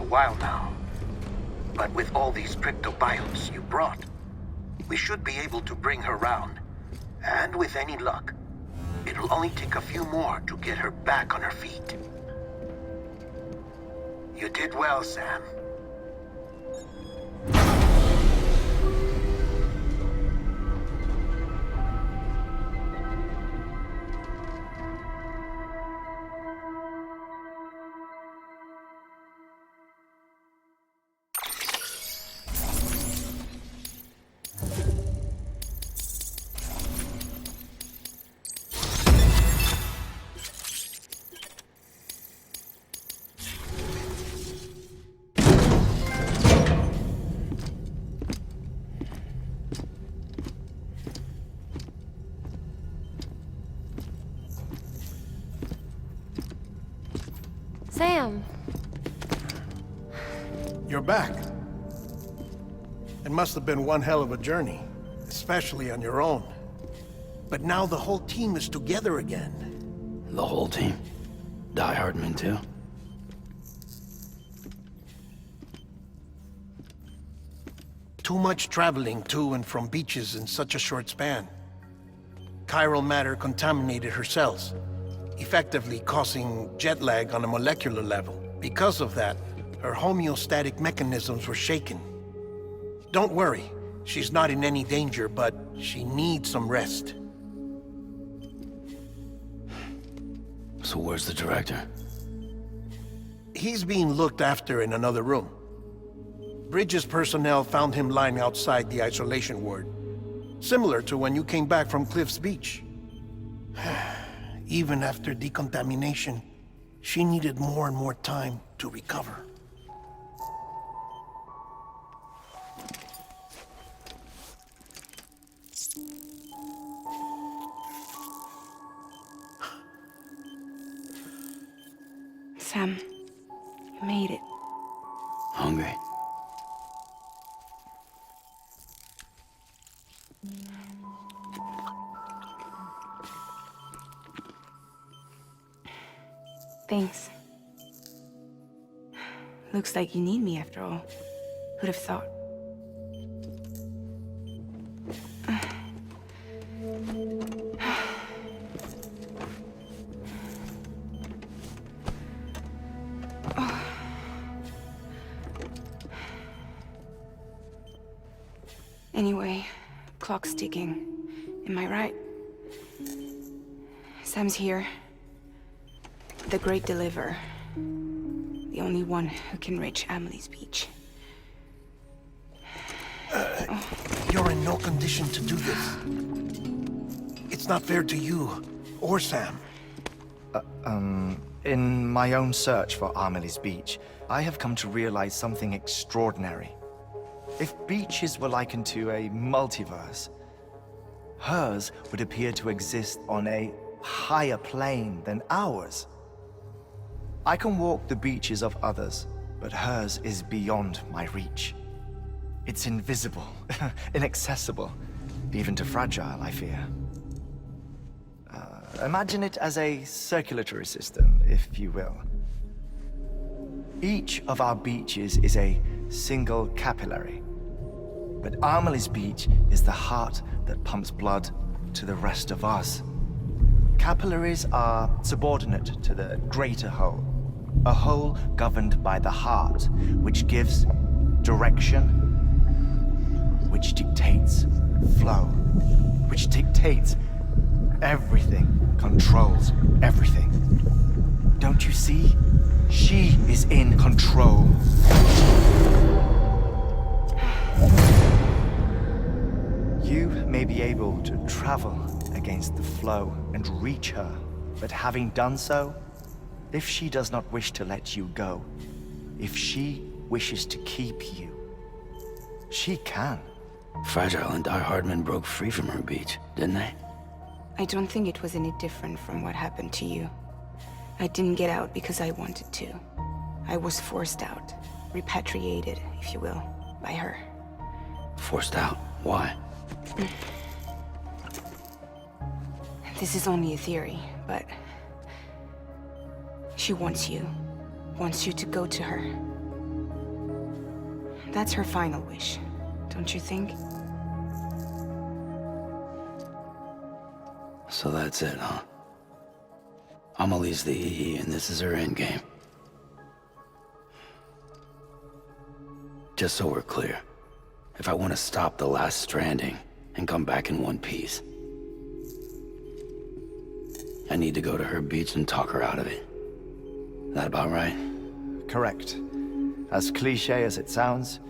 a while now. But with all these cryptobiotes you brought, we should be able to bring her round. And with any luck, it'll only take a few more to get her back on her feet. You did well, Sam. Sam! You're back. It must have been one hell of a journey, especially on your own. But now the whole team is together again. The whole team? Die Hardman too? Too much traveling to and from beaches in such a short span. Chiral matter contaminated her cells, effectively causing jet lag on a molecular level. Because of that, her homeostatic mechanisms were shaken. Don't worry, she's not in any danger, but she needs some rest. So where's the director? He's being looked after in another room. Bridges personnel found him lying outside the isolation ward. Similar to when you came back from Cliff's Beach. Even after decontamination, she needed more and more time to recover. Sam, you made it. Hungry? Thanks. Looks like you need me after all. Who'd have thought? Anyway, clock's ticking. Am I right? Sam's here. The Great Deliverer. The only one who can reach Amelie's beach. You're in no condition to do this. It's not fair to you, or Sam. In my own search for Amelie's beach, I have come to realize something extraordinary. If beaches were likened to a multiverse, hers would appear to exist on a higher plane than ours. I can walk the beaches of others, but hers is beyond my reach. It's invisible, inaccessible, even to fragile, I fear. Imagine it as a circulatory system, if you will. Each of our beaches is a single capillary, but Amelie's beach is the heart that pumps blood to the rest of us. Capillaries are subordinate to the greater whole, a whole governed by the heart, which gives direction, which dictates flow, which dictates everything, controls everything. Don't you see? She is in control. You may be able to travel against the flow and reach her, but having done so, if she does not wish to let you go, if she wishes to keep you, she can. Fragile and Die Hardman broke free from her beach, didn't they? I don't think it was any different from what happened to you. I didn't get out because I wanted to. I was forced out, repatriated, if you will, by her. Forced out? Why? This is only a theory, but she wants you to go to her. That's her final wish, don't you think? So that's it, huh? Amelie's the EE, and this is her endgame. Just so we're clear, if I want to stop the last stranding and come back in one piece, I need to go to her beach and talk her out of it. That about right? Correct. As cliche as it sounds,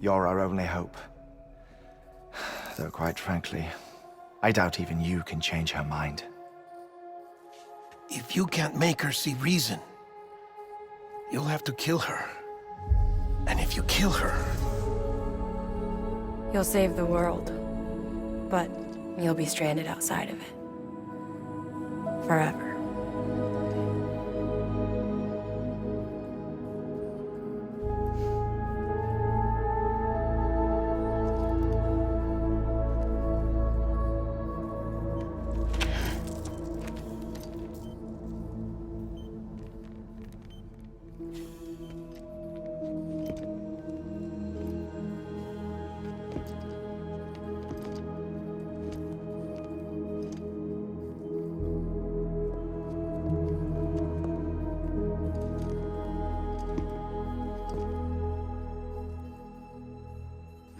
you're our only hope. Though quite frankly, I doubt even you can change her mind. If you can't make her see reason, you'll have to kill her. And if you kill her... You'll save the world, but you'll be stranded outside of it. Forever.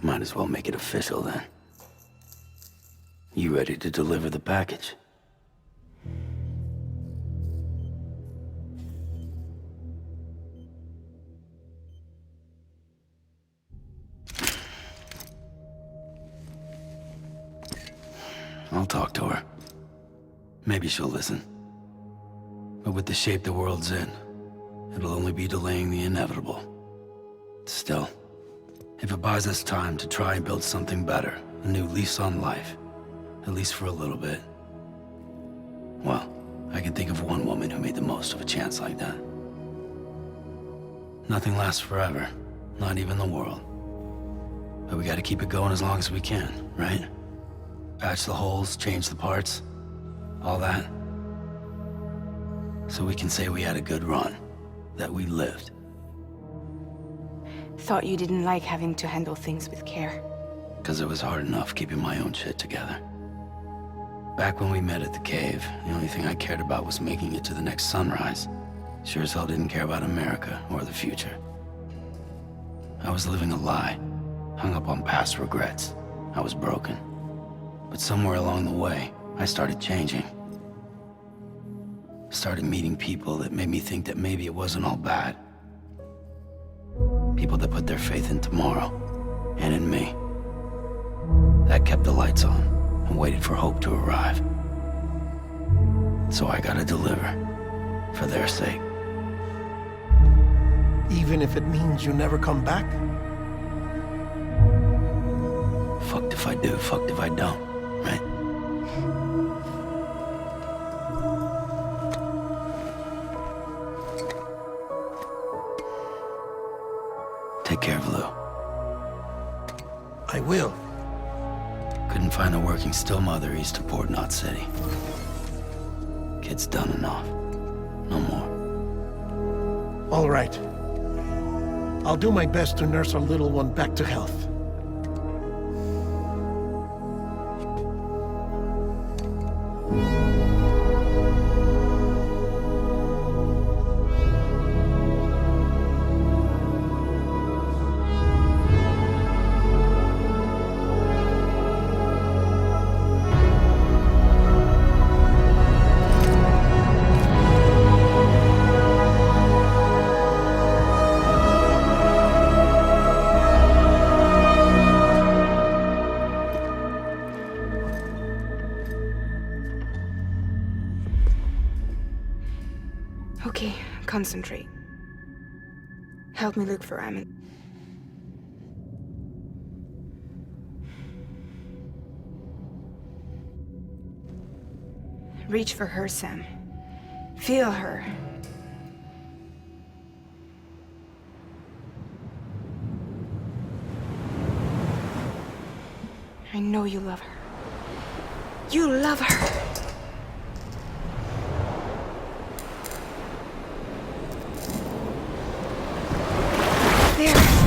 Might as well make it official then. You ready to deliver the package? I'll talk to her. Maybe she'll listen. But with the shape the world's in, it'll only be delaying the inevitable. Still, if it buys us time to try and build something better, a new lease on life, at least for a little bit, well, I can think of one woman who made the most of a chance like that. Nothing lasts forever, not even the world. But we gotta keep it going as long as we can, right? Patch the holes, change the parts, all that. So we can say we had a good run, that we lived. Thought you didn't like having to handle things with care. 'Cause it was hard enough keeping my own shit together. Back when we met at the cave, the only thing I cared about was making it to the next sunrise. Sure as hell didn't care about America or the future. I was living a lie, hung up on past regrets. I was broken. But somewhere along the way, I started changing. Started meeting people that made me think that maybe it wasn't all bad. People that put their faith in tomorrow, and in me. That kept the lights on, and waited for hope to arrive. So I gotta deliver, for their sake. Even if it means you never come back? Fucked if I do, fucked if I don't, right? Take care of Lou. I will. Couldn't find a working still mother east of Port Knot City. Kid's done enough. No more. All right. I'll do my best to nurse our little one back to health. Okay, concentrate. Help me look for Amelie. Reach for her, Sam. Feel her. I know you love her. You love her! There!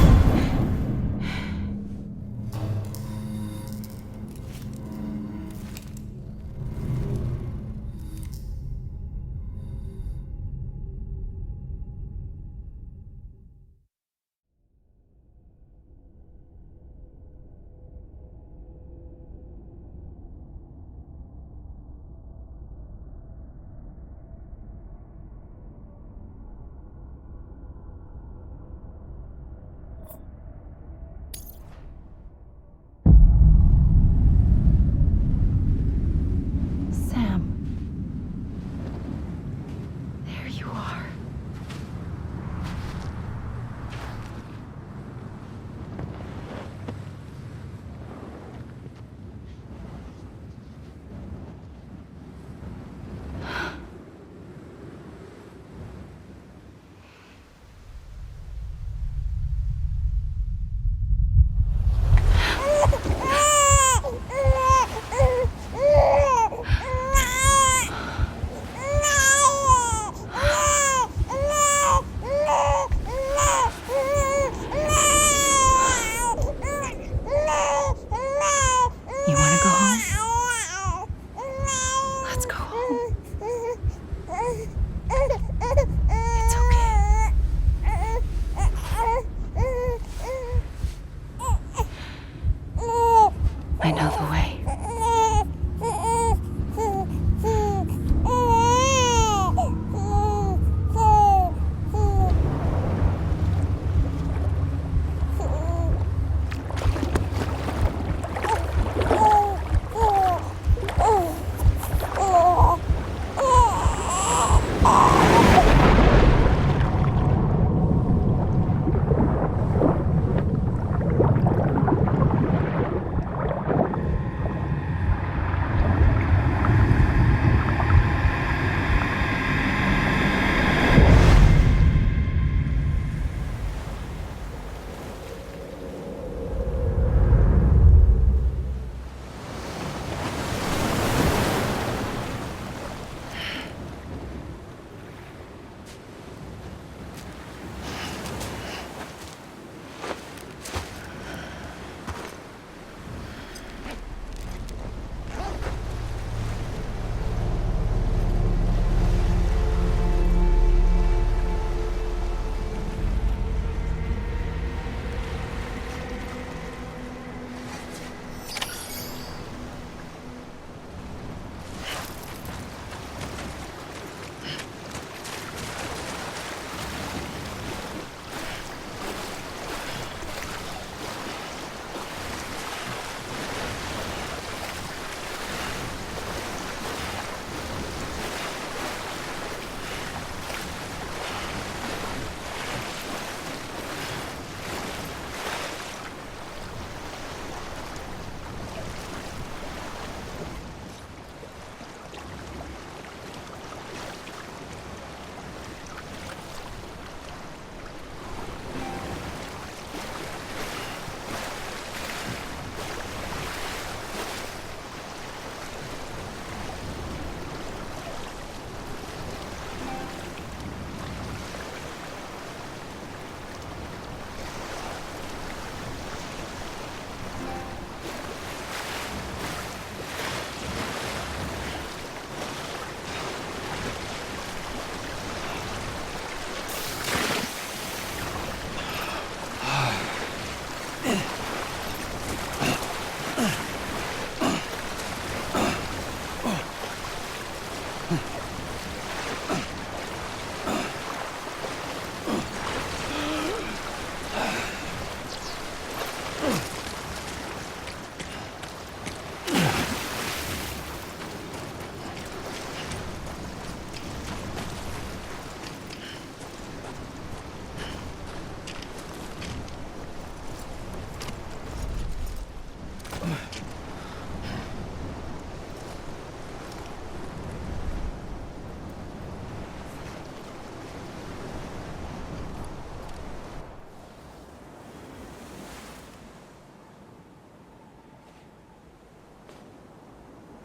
I know the way.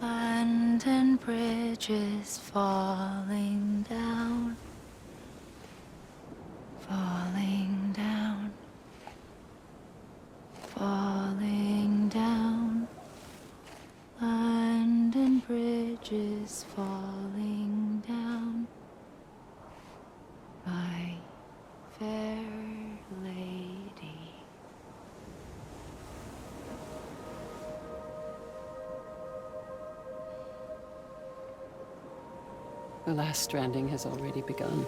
London Bridge is falling down, falling down, falling down. London Bridge is falling down, my fair lady. The last stranding has already begun.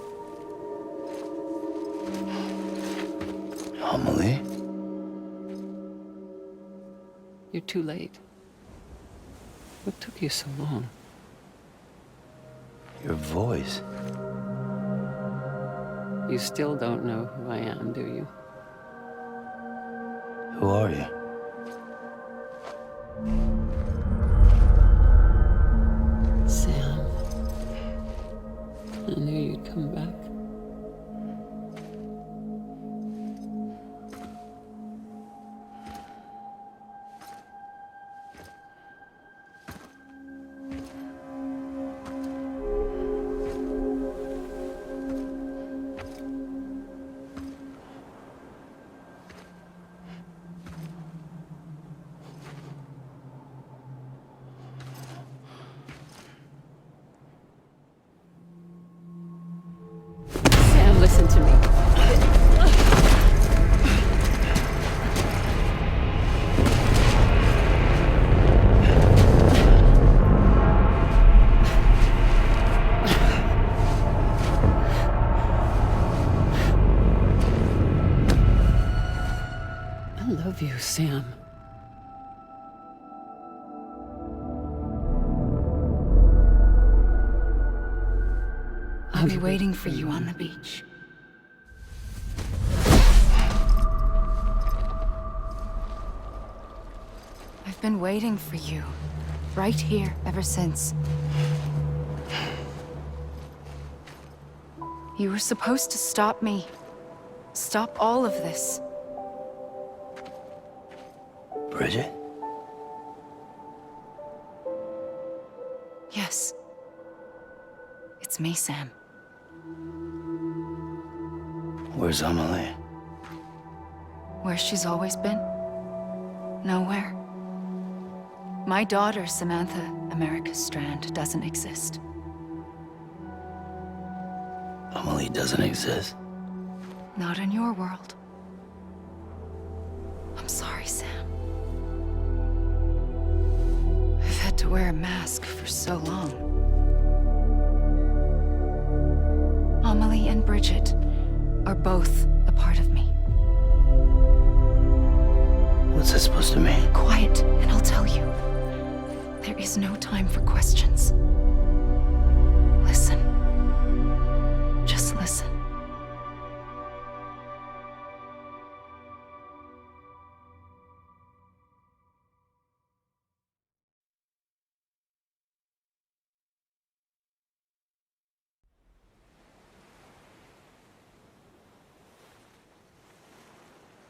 Amelie? You're too late. What took you so long? Your voice. You still don't know who I am, do you? Who are you? Sam. I knew you'd come back. love you, Sam. I'll be waiting for you on the beach. I've been waiting for you, right here, ever since. You were supposed to stop me. Stop all of this. Bridget? Yes. It's me, Sam. Where's Amelie? Where she's always been. Nowhere. My daughter, Samantha America Strand, doesn't exist. Amelie doesn't exist. Not in your world. I'm sorry, Sam. I've had to wear a mask for so long. Amelie and Bridget are both a part of me. What's that supposed to mean? Quiet, and I'll tell you. There is no time for questions. Listen. Just listen.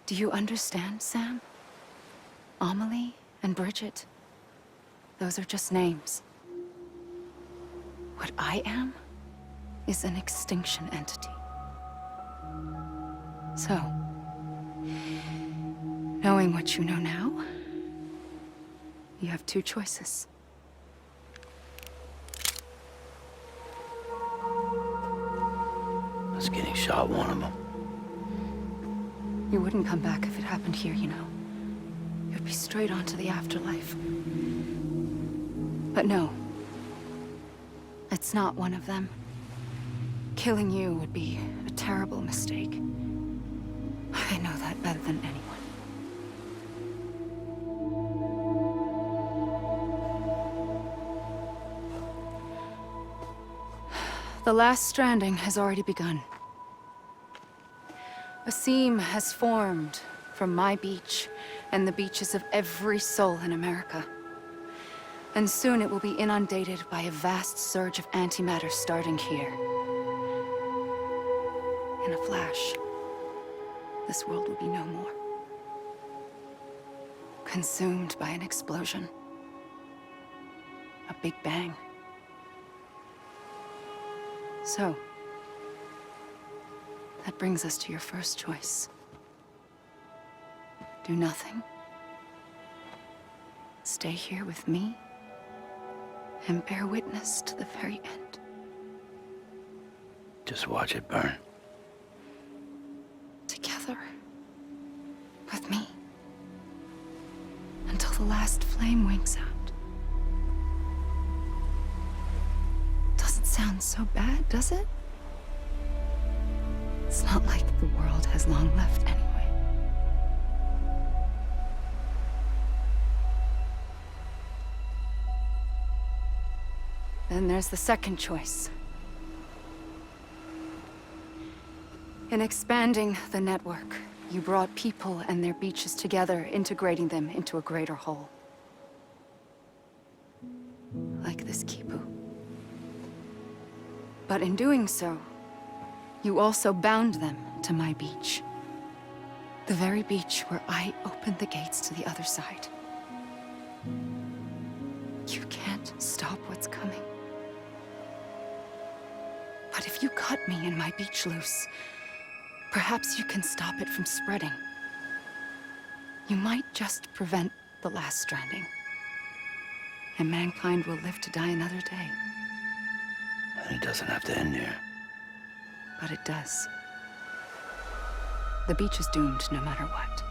Do you understand, Sam? Amelie and Bridget, those are just names. What I am is an extinction entity. So, knowing what you know now, you have two choices. I was getting shot, one of them. You wouldn't come back if it happened here, you know. You'd be straight on to the afterlife. But no. It's not one of them. Killing you would be a terrible mistake. I know that better than anyone. The last stranding has already begun. A seam has formed from my beach and the beaches of every soul in America. And soon it will be inundated by a vast surge of antimatter starting here. In a flash, this world will be no more. Consumed by an explosion. A big bang. So, that brings us to your first choice. Do nothing. Stay here with me and bear witness to the very end. Just watch it burn. Together. With me. Until the last flame winks out. Doesn't sound so bad, does it? It's not like the world has long left anyway. Then there's the second choice. In expanding the network, you brought people and their beaches together, integrating them into a greater whole. Like this Kipu. But in doing so, you also bound them to my beach. The very beach where I opened the gates to the other side. You can't stop what's coming. But if you cut me and my beach loose, perhaps you can stop it from spreading. You might just prevent the last stranding. And mankind will live to die another day. And it doesn't have to end here. But it does. The beach is doomed no matter what.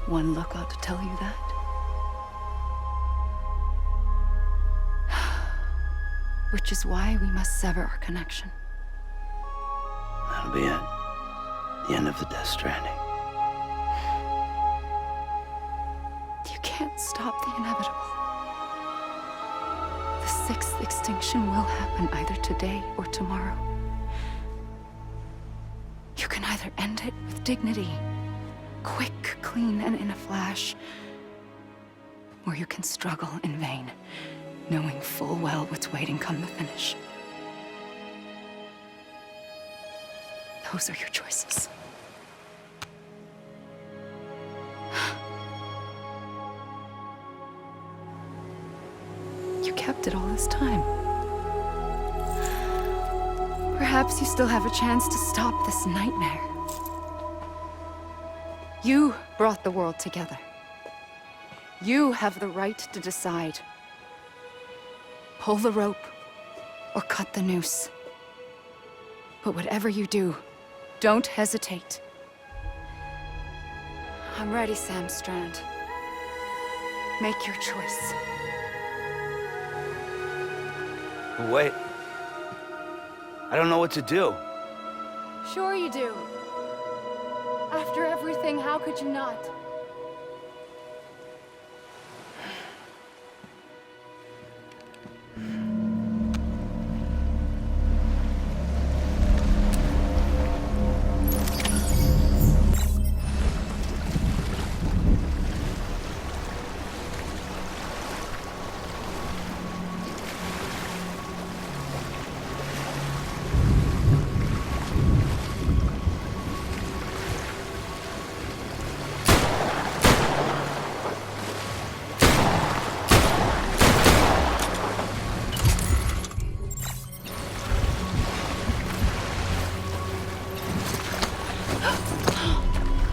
One look ought to tell you that. Which is why we must sever our connection. That'll be it. The end of the Death Stranding. can't stop the inevitable. The sixth extinction will happen either today or tomorrow. You can either end it with dignity, quick, clean, and in a flash, or you can struggle in vain, knowing full well what's waiting come the finish. Those are your choices. You kept it all this time. Perhaps you still have a chance to stop this nightmare. You brought the world together. You have the right to decide. Pull the rope or cut the noose. But whatever you do, don't hesitate. I'm ready, Sam Strand. Make your choice. Wait. I don't know what to do. Sure you do. After everything, how could you not?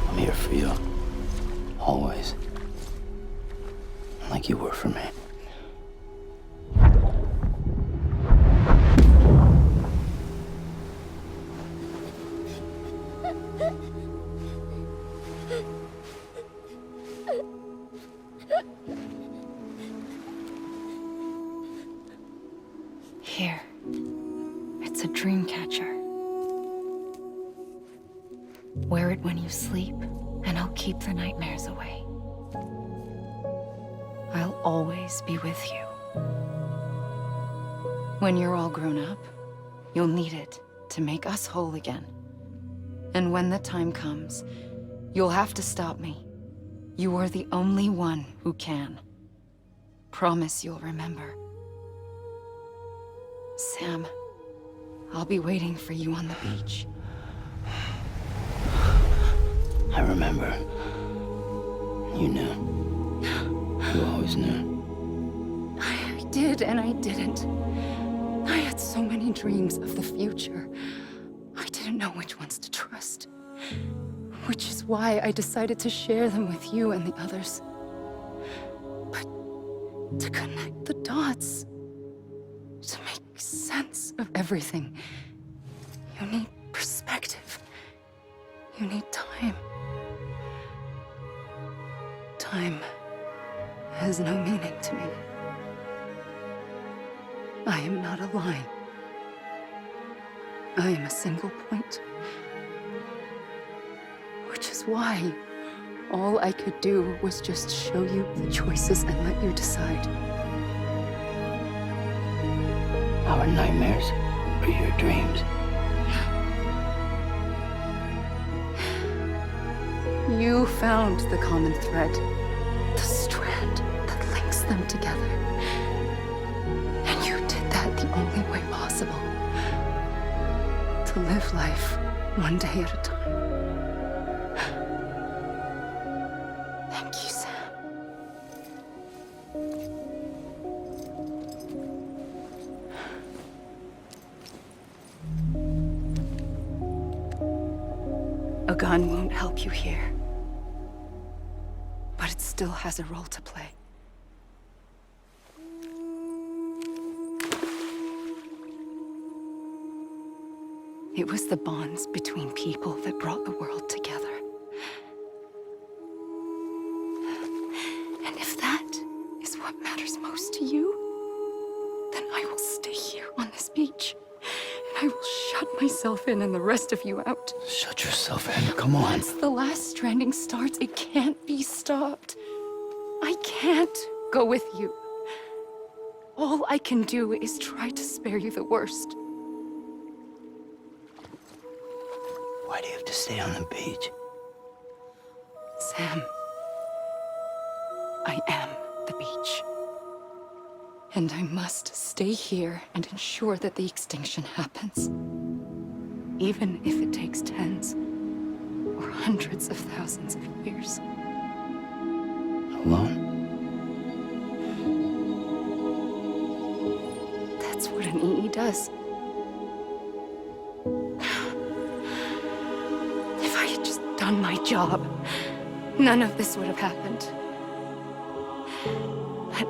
I'm here for you. Always. Like you were for me. Here. It's a dream catcher. Wear it when you sleep, and I'll keep the nightmares away. I'll always be with you. When you're all grown up, you'll need it to make us whole again. And when the time comes, you'll have to stop me. You are the only one who can. Promise you'll remember. Sam, I'll be waiting for you on the beach. I remember. You knew. You always knew. I did and I didn't. I had so many dreams of the future. I didn't know which ones to trust. Which is why I decided to share them with you and the others. But to connect the dots, to make sense of everything, you need perspective. You need time. Time has no meaning to me. I am not a line. I am a single point. Which is why all I could do was just show you the choices and let you decide. Our nightmares are your dreams. You found the common thread, the strand that links them together. And you did that the only way possible. To live life one day at a time. Thank you, Sam. A gun won't help you here. But it still has a role to play. It was the bonds between people that brought the world together. And if that is what matters most to you, then I will stay here on this beach. And I will shut myself in and the rest of you out. Shut yourself in. Come on. Once the last stranding starts, it can't be stopped. I can't go with you. All I can do is try to spare you the worst. Why do you have to stay on the beach? Sam, I am the beach. And I must stay here and ensure that the extinction happens. Even if it takes tens or hundreds of thousands of years. Alone? That's what an EE does. If I had just done my job, none of this would have happened. But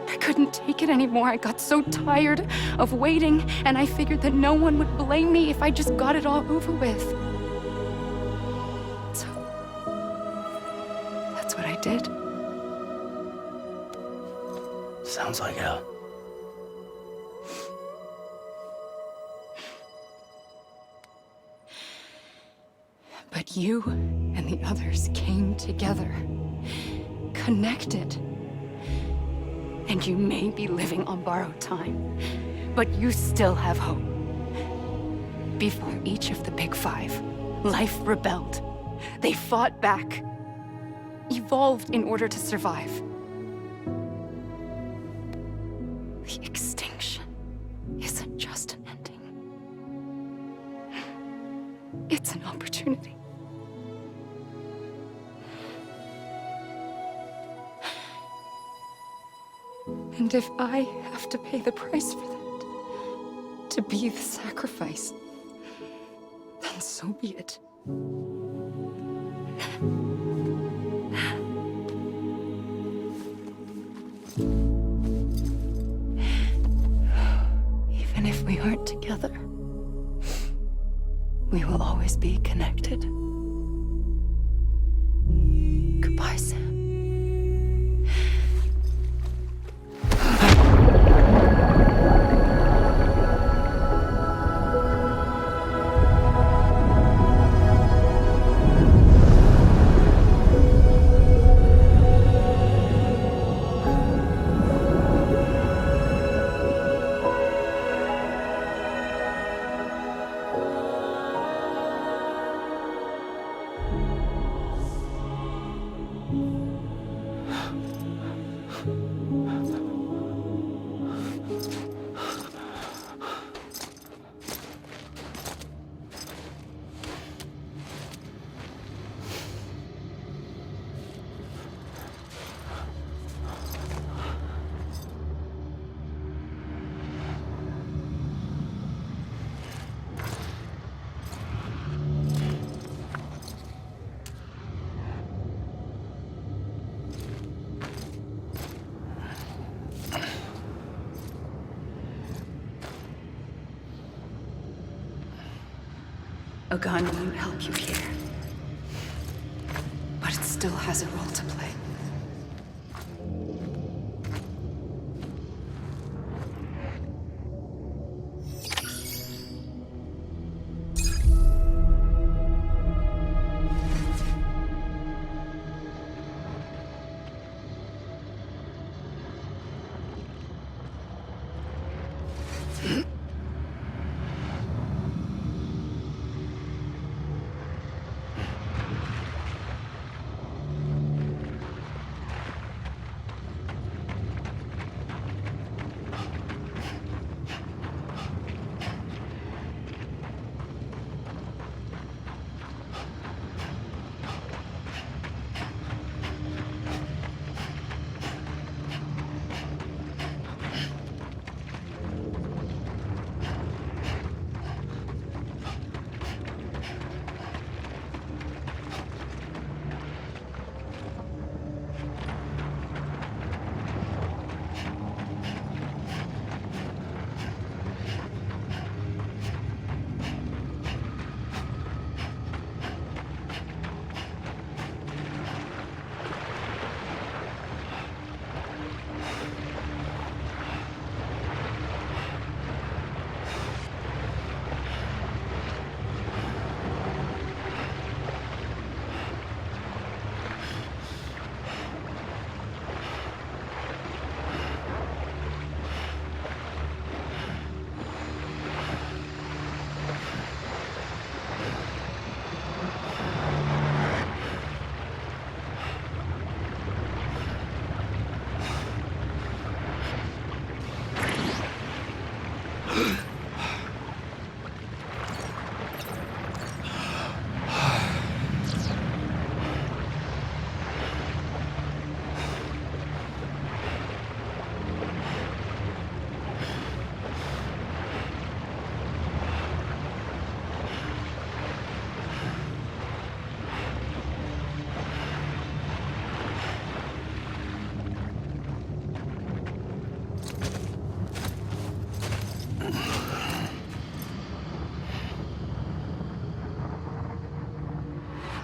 I couldn't take it anymore. I got so tired of waiting, and I figured that no one would blame me if I just got it all over with. So, that's what I did. Sounds like hell. But you and the others came together, connected. And you may be living on borrowed time, but you still have hope. Before each of the Big Five, life rebelled. They fought back, evolved in order to survive. The extinction isn't just an ending. It's an opportunity. And if I have to pay the price for that, to be the sacrifice, then so be it. Even if we aren't together, we will always be connected. Goodbye, Sam. A gun won't help you here, but it still has a role to play.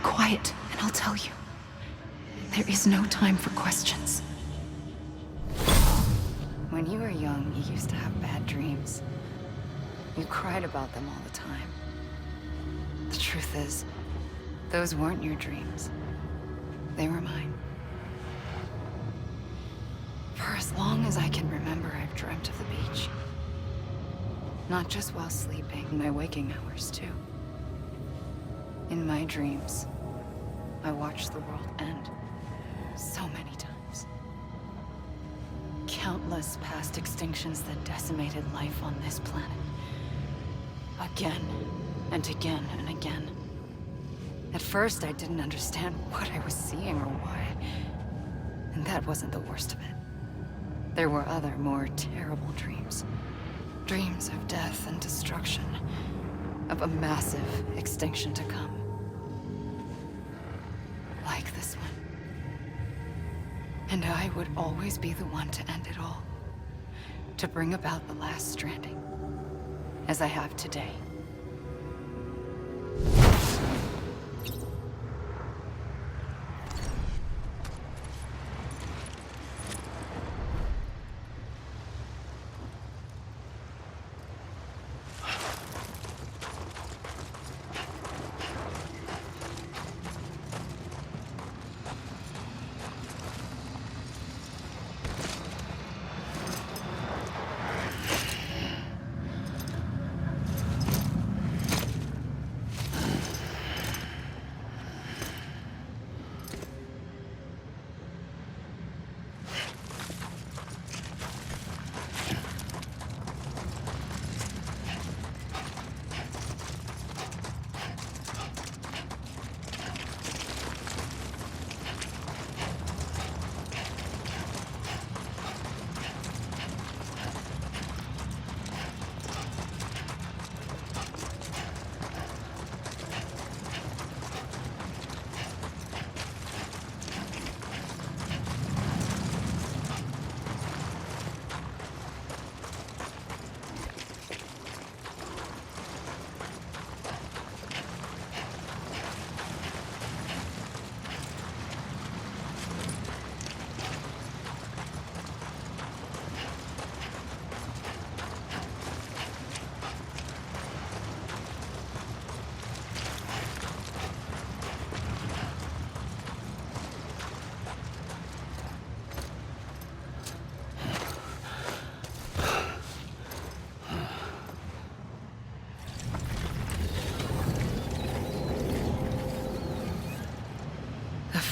quiet, and I'll tell you. There is no time for questions. When you were young, you used to have bad dreams. You cried about them all the time. The truth is, those weren't your dreams. They were mine. For as long as I can remember, I've dreamt of the beach. Not just while sleeping, in my waking hours, too. In my dreams, I watched the world end so many times. Countless past extinctions that decimated life on this planet. Again, and again, and again. At first, I didn't understand what I was seeing or why. And that wasn't the worst of it. There were other, more terrible dreams. Dreams of death and destruction. Of a massive extinction to come. Like this one. And I would always be the one to end it all. To bring about the last stranding. As I have today.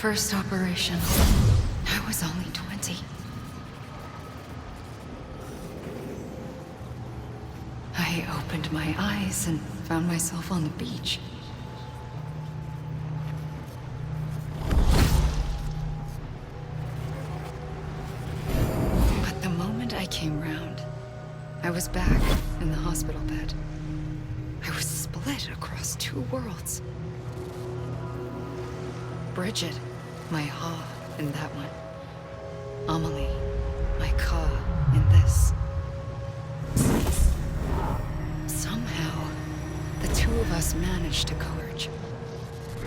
First operation. I was only 20. I opened my eyes and found myself on the beach. But the moment I came round, I was back in the hospital bed. I was split across two worlds. Bridget, my Ha in that one. Amelie, my Ka in this. Somehow, the two of us managed to converge.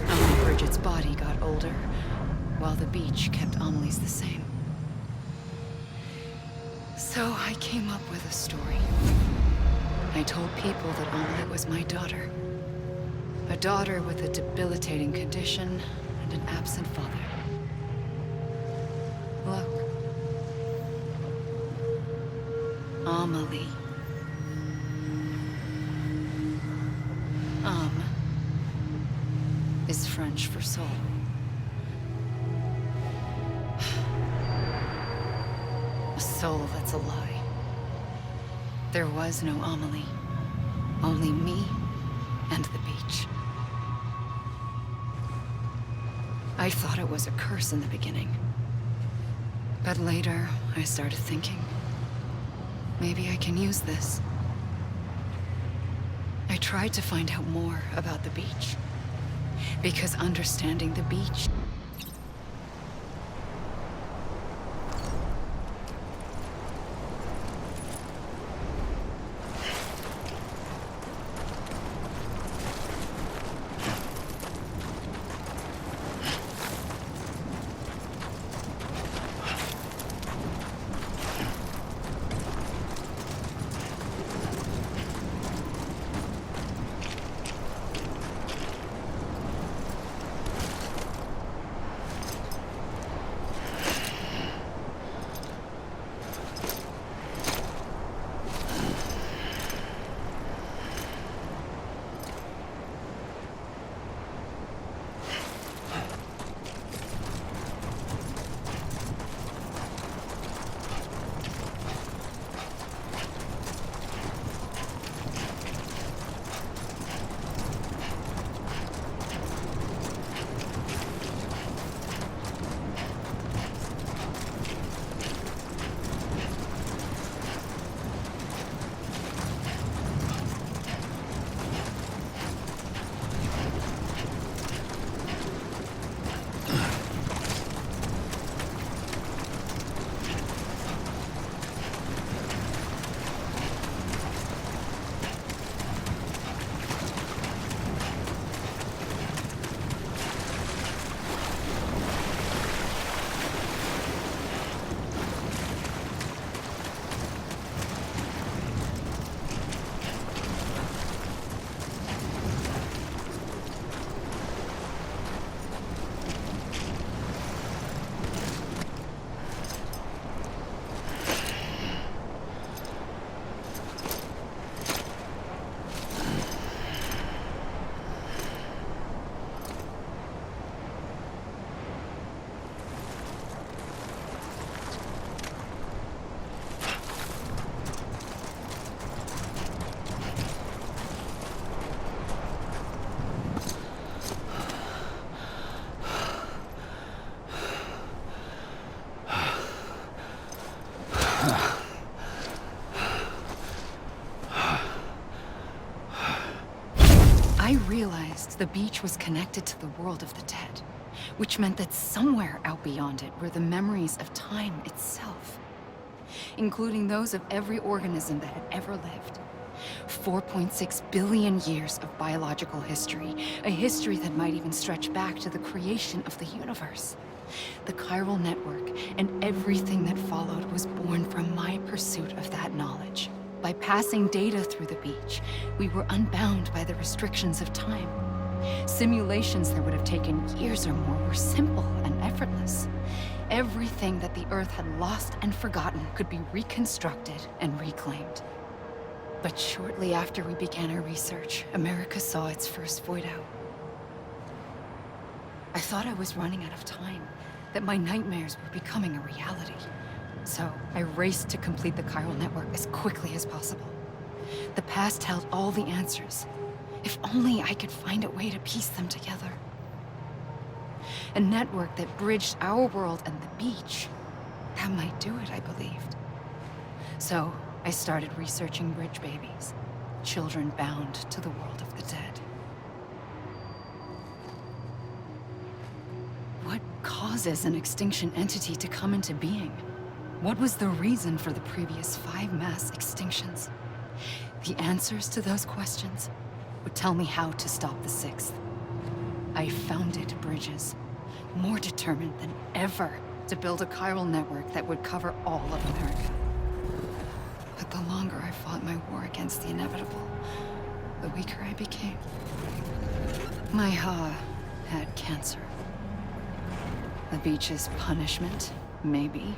Only Bridget's body got older, while the beach kept Amelie's the same. So I came up with a story. I told people that Amelie was my daughter. A daughter with a debilitating condition and an absent father. Look. Amelie. Is French for soul. A soul that's a lie. There was no Amelie. Only me and the beach. I thought it was a curse in the beginning. But later, I started thinking, maybe I can use this. I tried to find out more about the beach. Because understanding the beach the beach was connected to the world of the dead, which meant that somewhere out beyond it were the memories of time itself, including those of every organism that had ever lived. 4.6 billion years of biological history, a history that might even stretch back to the creation of the universe. The chiral network and everything that followed was born from my pursuit of that knowledge. By passing data through the beach, we were unbound by the restrictions of time. Simulations that would have taken years or more were simple and effortless. Everything that the Earth had lost and forgotten could be reconstructed and reclaimed. But shortly after we began our research, America saw its first void out. I thought I was running out of time, that my nightmares were becoming a reality. So I raced to complete the chiral network as quickly as possible. The past held all the answers. If only I could find a way to piece them together. A network that bridged our world and the beach. That might do it, I believed. So I started researching bridge babies, children bound to the world of the dead. What causes an extinction entity to come into being? What was the reason for the previous 5 mass extinctions? The answers to those questions would tell me how to stop the 6th. I founded bridges, more determined than ever to build a chiral network that would cover all of America. But the longer I fought my war against the inevitable, the weaker I became. My Ha had cancer. The beach's punishment, maybe,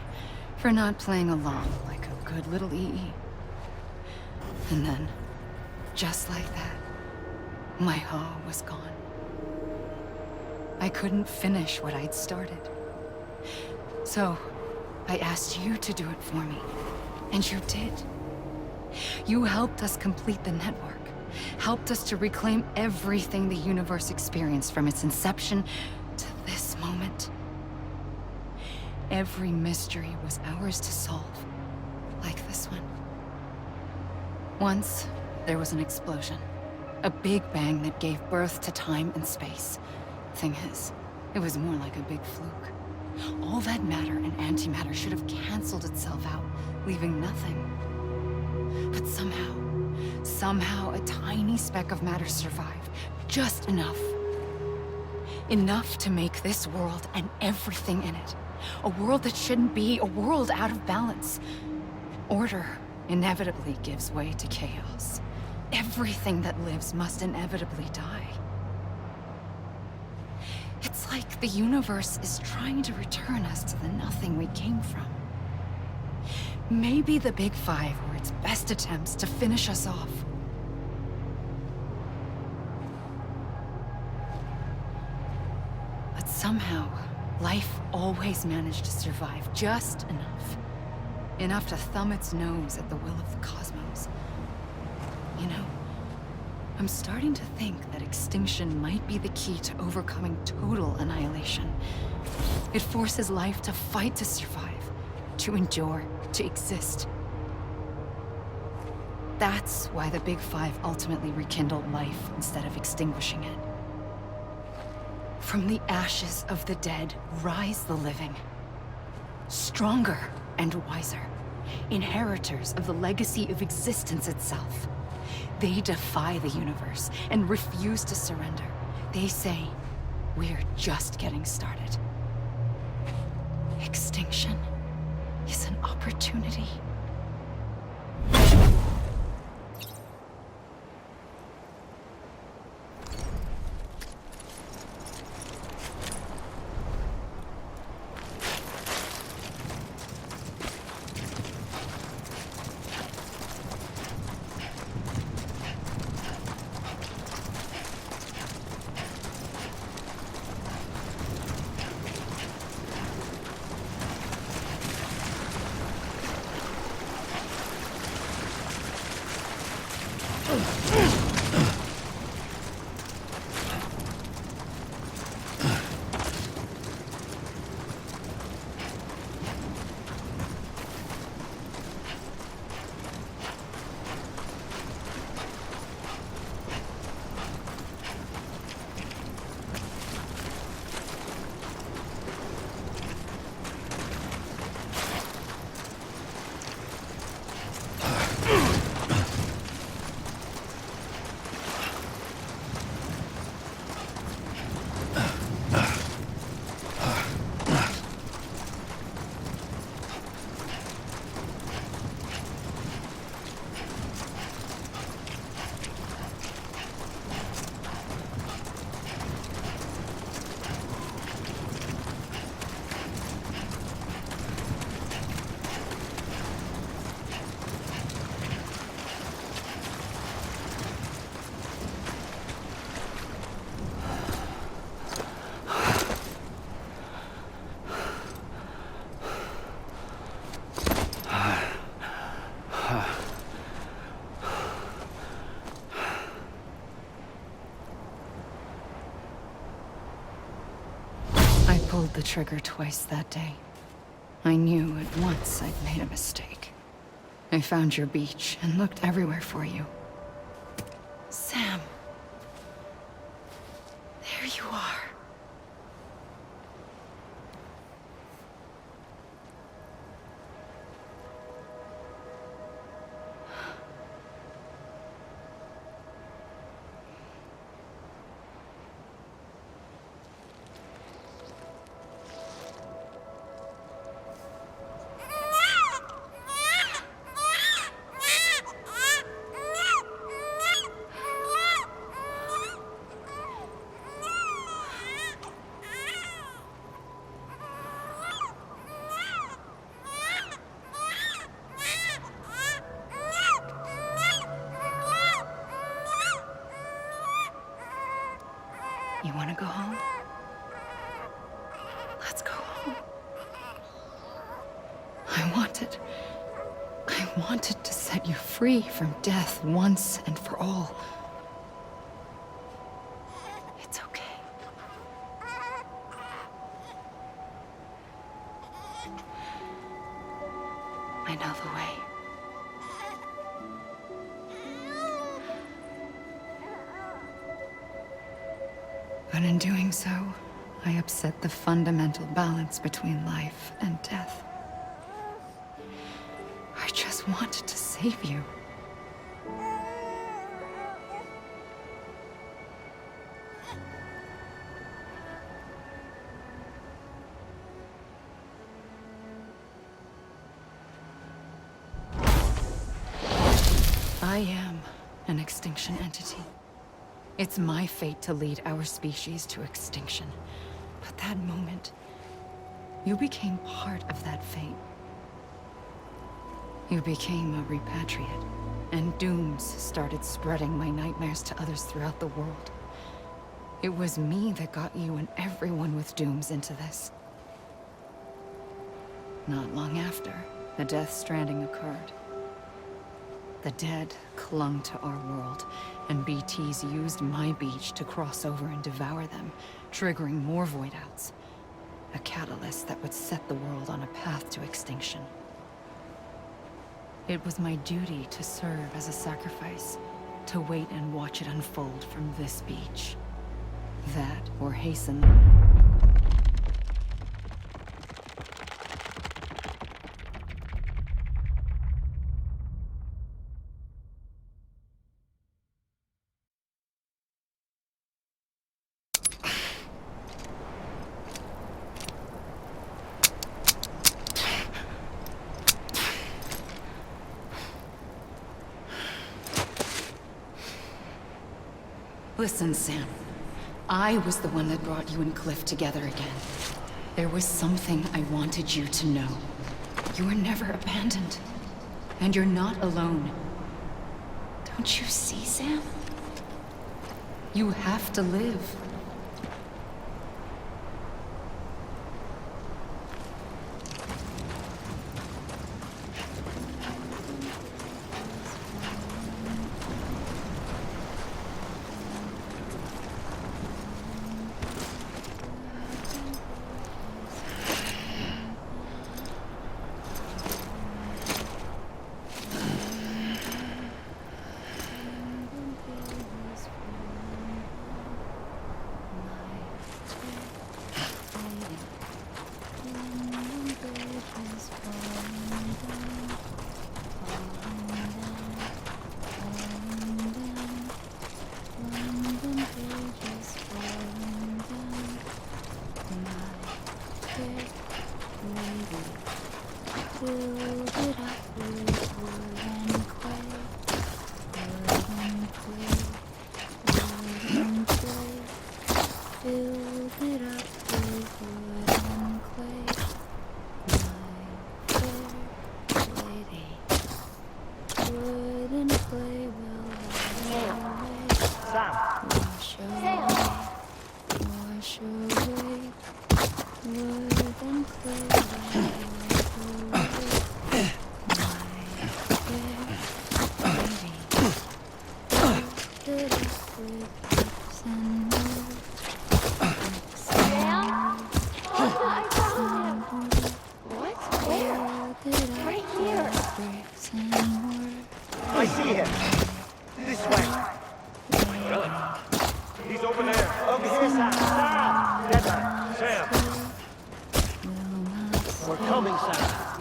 for not playing along like a good little EE. And then, just like that, my Ha was gone. I couldn't finish what I'd started. So, I asked you to do it for me, and you did. You helped us complete the network, helped us to reclaim everything the universe experienced from its inception to this moment. Every mystery was ours to solve, like this one. Once, there was an explosion. A big bang that gave birth to time and space. Thing is, it was more like a big fluke. All that matter and antimatter should have canceled itself out, leaving nothing. But somehow a tiny speck of matter survived. Just enough. Enough to make this world and everything in it. A world that shouldn't be, a world out of balance. Order inevitably gives way to chaos. Everything that lives must inevitably die. It's like the universe is trying to return us to the nothing we came from. Maybe the Big Five were its best attempts to finish us off. But somehow, life always managed to survive just enough. Enough to thumb its nose at the will of the cosmos. You know, I'm starting to think that extinction might be the key to overcoming total annihilation. It forces life to fight to survive, to endure, to exist. That's why the Big Five ultimately rekindled life instead of extinguishing it. From the ashes of the dead rise the living. Stronger and wiser. Inheritors of the legacy of existence itself. They defy the universe and refuse to surrender. They say, we're just getting started. Extinction is an opportunity. I pulled the trigger twice that day. I knew at once I'd made a mistake. I found your beach and looked everywhere for you. Sam. There you are. You want to go home? Let's go home. I wanted to set you free from death once and for all. It's okay. I know the way. But in doing so, I upset the fundamental balance between life and death. I just wanted to save you. I am an extinction entity. It's my fate to lead our species to extinction. But that moment, you became part of that fate. You became a repatriate, and dooms started spreading my nightmares to others throughout the world. It was me that got you and everyone with dooms into this. Not long after, the Death Stranding occurred. The dead clung to our world, and BTs used my beach to cross over and devour them, triggering more void outs. A catalyst that would set the world on a path to extinction. It was my duty to serve as a sacrifice, to wait and watch it unfold from this beach. That, or hasten. Listen, Sam. I was the one that brought you and Cliff together again. There was something I wanted you to know. You were never abandoned. And you're not alone. Don't you see, Sam? You have to live.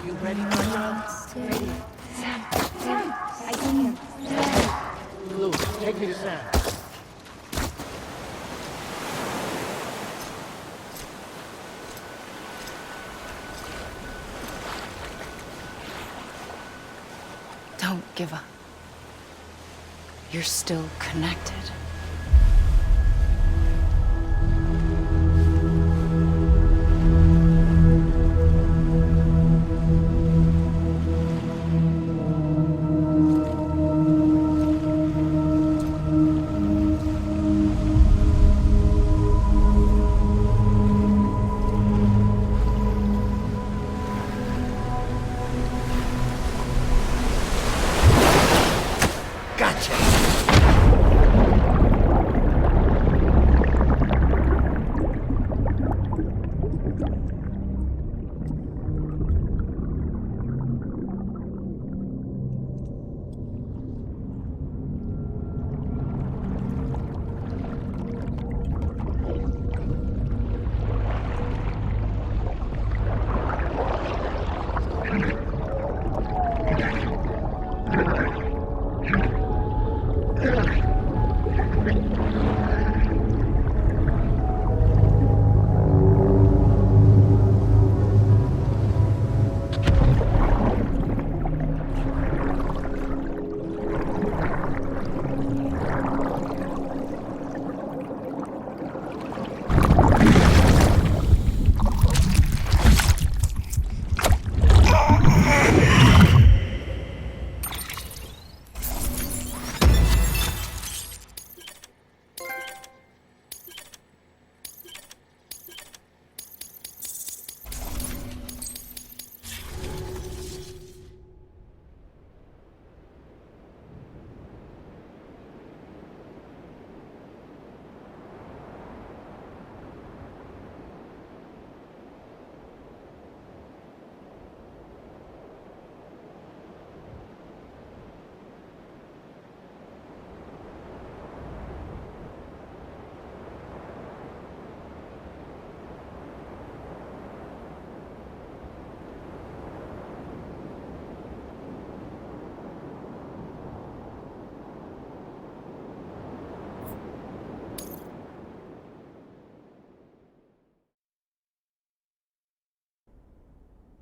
You ready, my love? Ready. Sam, I see him. Blue, take me to Sam. Don't give up. You're still connected.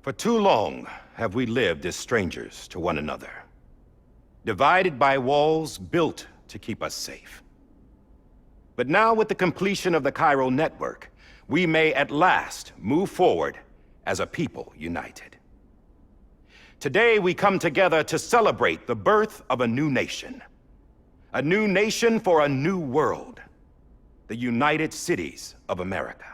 For too long have we lived as strangers to one another, divided by walls built to keep us safe. But now, with the completion of the chiral network, we may at last move forward as a people united. Today we come together to celebrate the birth of a new nation for a new world, the United Cities of America.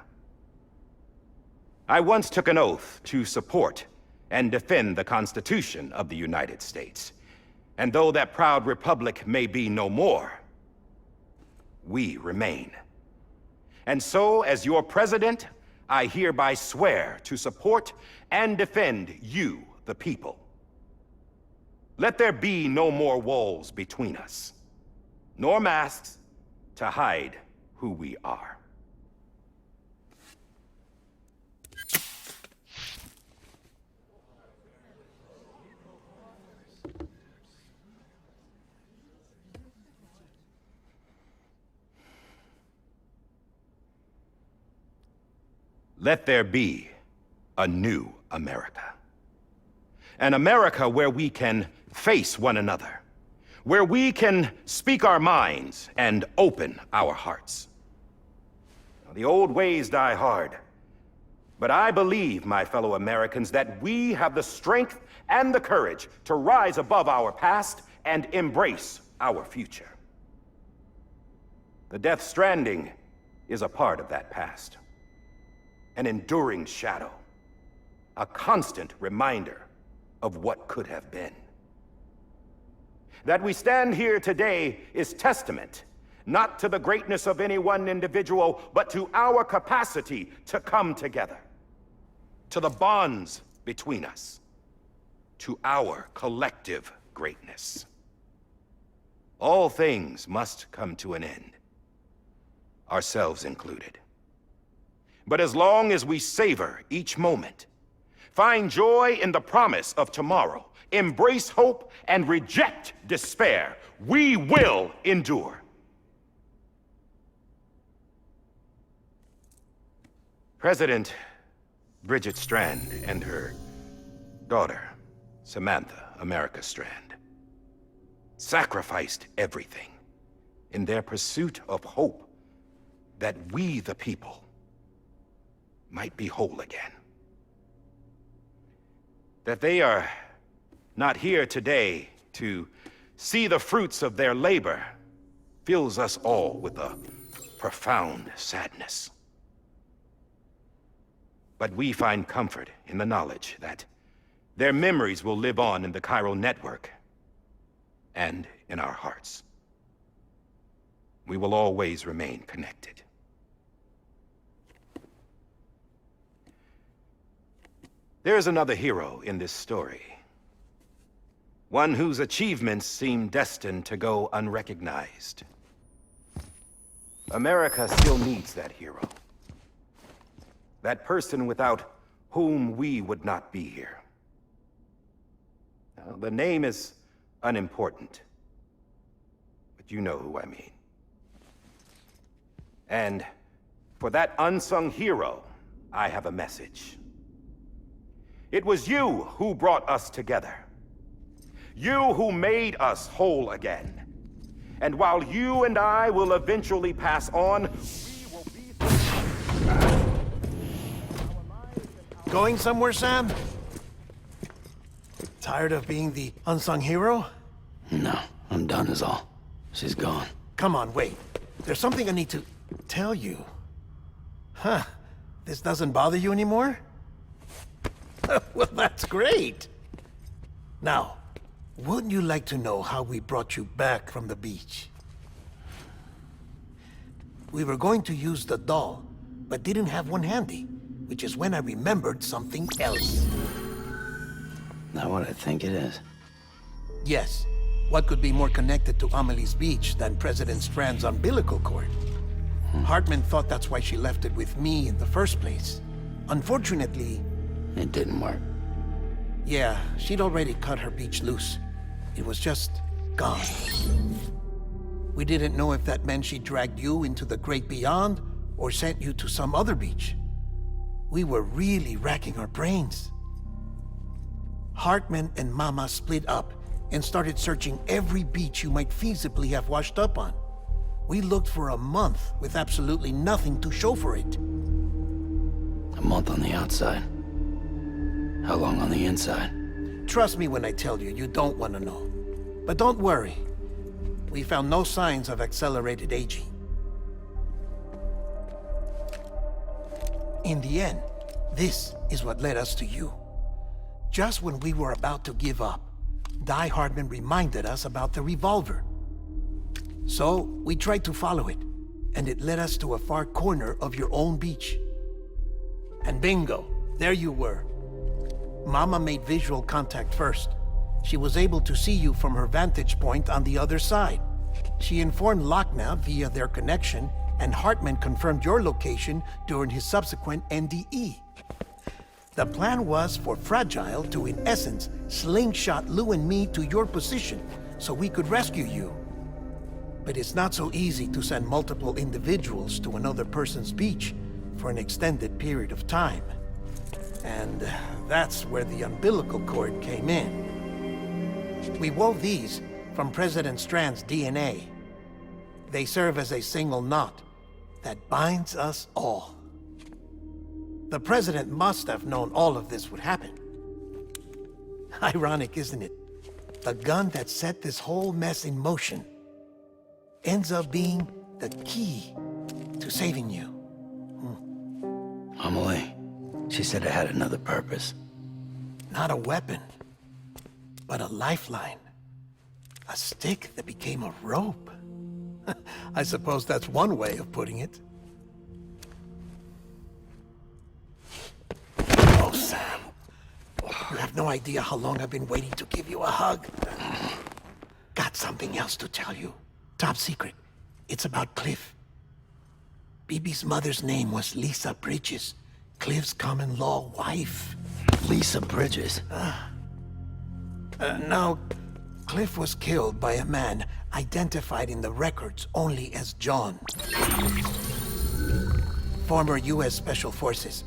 I once took an oath to support and defend the Constitution of the United States. And though that proud republic may be no more, we remain. And so, as your president, I hereby swear to support and defend you, the people. Let there be no more walls between us, nor masks to hide who we are. Let there be a new America. An America where we can face one another, where we can speak our minds and open our hearts. Now, the old ways die hard, but I believe, my fellow Americans, that we have the strength and the courage to rise above our past and embrace our future. The Death Stranding is a part of that past. An enduring shadow, a constant reminder of what could have been. That we stand here today is testament, not to the greatness of any one individual, but to our capacity to come together, to the bonds between us, to our collective greatness. All things must come to an end, ourselves included. But as long as we savor each moment, Find joy in the promise of tomorrow. Embrace hope and reject despair. We will endure. President Bridget Strand and her daughter, Samantha America Strand, sacrificed everything in their pursuit of hope that we, the people, might be whole again. That they are not here today to see the fruits of their labor fills us all with a profound sadness. But we find comfort in the knowledge that their memories will live on in the chiral network and in our hearts. We will always remain connected. There is another hero in this story. One whose achievements seem destined to go unrecognized. America still needs that hero. That person without whom we would not be here. Now, the name is unimportant, but you know who I mean. And for that unsung hero, I have a message. It was you who brought us together. You who made us whole again. And while you and I will eventually pass on, we will be... Going somewhere, Sam? Tired of being the unsung hero? No, I'm done is all. She's gone. Come on, wait. There's something I need to tell you. Huh. This doesn't bother you anymore? Well, that's great. Now, wouldn't you like to know how we brought you back from the beach? We were going to use the doll, but didn't have one handy, which is when I remembered something else. Not what I think it is. Yes. What could be more connected to Amelie's beach than President Strand's umbilical cord? Hartman thought that's why she left it with me in the first place. Unfortunately... It didn't work. Yeah, she'd already cut her beach loose. It was just gone. We didn't know if that meant she dragged you into the great beyond or sent you to some other beach. We were really racking our brains. Hartman and Mama split up and started searching every beach you might feasibly have washed up on. We looked for a month with absolutely nothing to show for it. A month on the outside. How long on the inside? Trust me when I tell you, you don't want to know. But don't worry. We found no signs of accelerated aging. In the end, this is what led us to you. Just when we were about to give up, Die Hartman reminded us about the revolver. So, we tried to follow it, and it led us to a far corner of your own beach. And bingo, there you were. Mama made visual contact first. She was able to see you from her vantage point on the other side. She informed Lochna via their connection, and Hartman confirmed your location during his subsequent NDE. The plan was for Fragile to, in essence, slingshot Lou and me to your position so we could rescue you. But it's not so easy to send multiple individuals to another person's beach for an extended period of time. And that's where the umbilical cord came in. We wove these from President Strand's DNA. They serve as a single knot that binds us all. The President must have known all of this would happen. Ironic, isn't it? The gun that set this whole mess in motion ends up being the key to saving you. Amelie, she said it had another purpose. Not a weapon, but a lifeline. A stick that became a rope. I suppose that's one way of putting it. Oh, Sam. You have no idea how long I've been waiting to give you a hug. Got something else to tell you. Top secret. It's about Cliff. BB's mother's name was Lisa Bridges, Cliff's common-law wife. Lisa Bridges. Now, Cliff was killed by a man identified in the records only as John. Former U.S. Special Forces.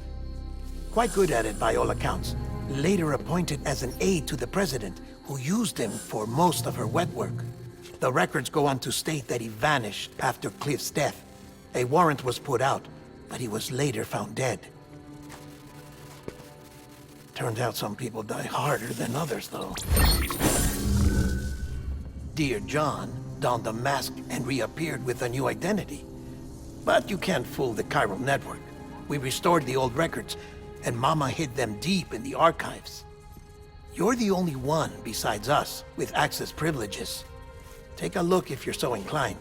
Quite good at it by all accounts. Later appointed as an aide to the president, who used him for most of her wet work. The records go on to state that he vanished after Cliff's death. A warrant was put out, but he was later found dead. Turned out some people die harder than others, though. Dear John donned a mask and reappeared with a new identity. But you can't fool the chiral network. We restored the old records, and Mama hid them deep in the archives. You're the only one besides us with access privileges. Take a look if you're so inclined.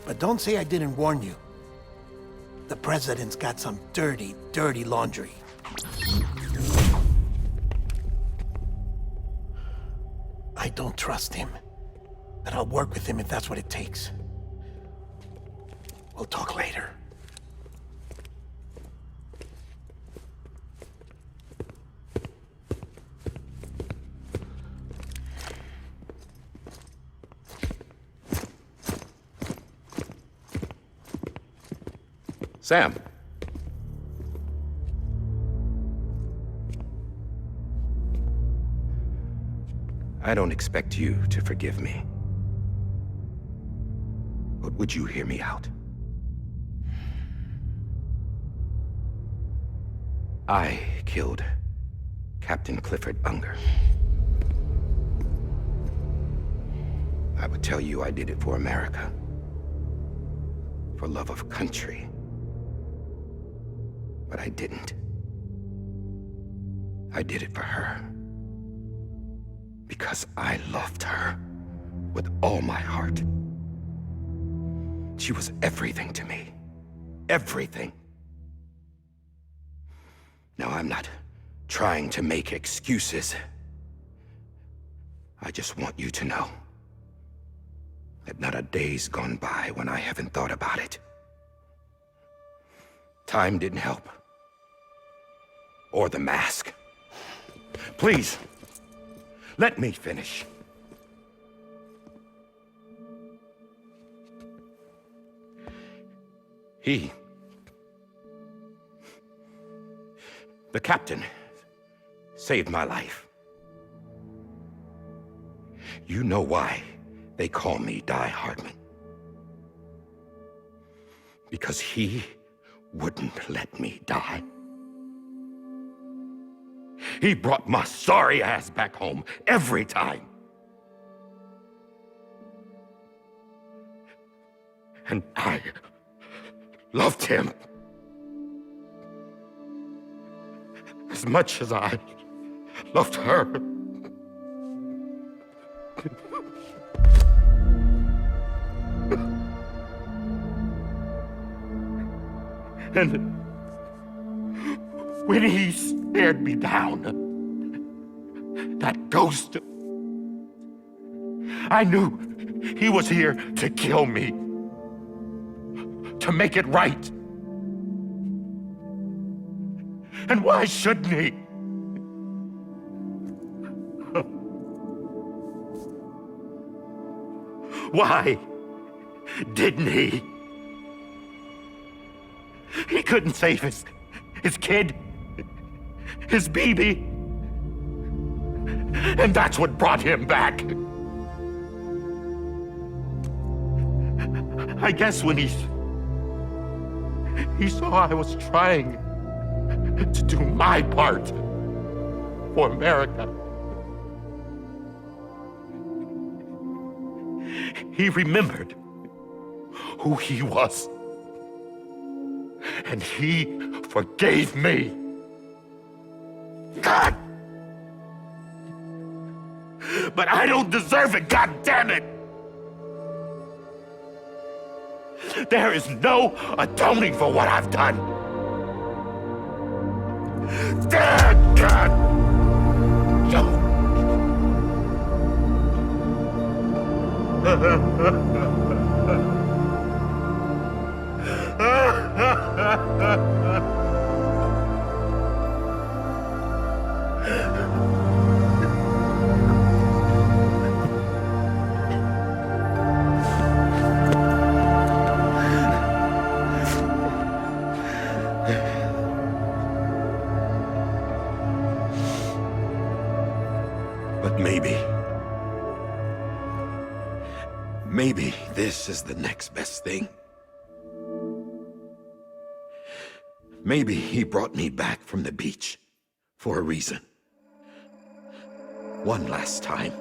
But don't say I didn't warn you. The president's got some dirty, dirty laundry. I don't trust him, but I'll work with him if that's what it takes. We'll talk later. Sam. I don't expect you to forgive me. But would you hear me out? I killed Captain Clifford Unger. I would tell you I did it for America. For love of country. But I didn't. I did it for her. Because I loved her with all my heart. She was everything to me. Everything. Now, I'm not trying to make excuses. I just want you to know that not a day's gone by when I haven't thought about it. Time didn't help. Or the mask. Please, let me finish. The captain, saved my life. You know why they call me Die Hardman. Because he wouldn't let me die. He brought my sorry ass back home every time. And I loved him as much as I loved her. And when he stared me down, that ghost, I knew he was here to kill me, to make it right. And why shouldn't he? Why didn't he? He couldn't save his kid, his baby. And that's what brought him back. I guess when he saw I was trying to do my part for America, he remembered who he was. And he forgave me. God! But I don't deserve it, God damn it! There is no atoning for what I've done. Damn God! this is the next best thing. Maybe he brought me back from the beach for a reason. One last time.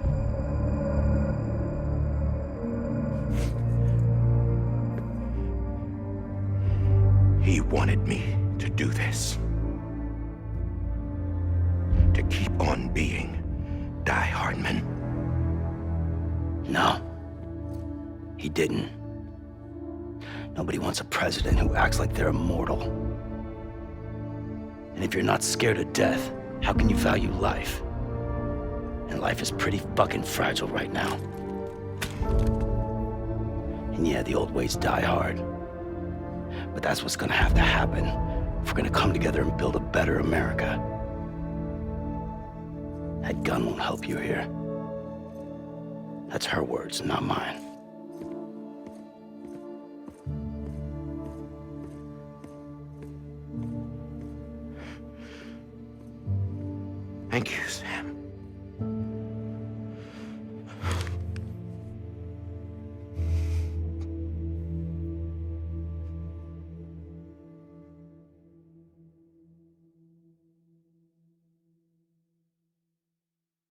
He wanted me to do this. To keep on being Die Hardman. No. He didn't. Nobody wants a president who acts like they're immortal. And if you're not scared of death, how can you value life? And life is pretty fucking fragile right now. And yeah, the old ways die hard. But that's what's gonna have to happen if we're gonna come together and build a better America. That gun won't help you here. That's her words, not mine. Thank you, Sam.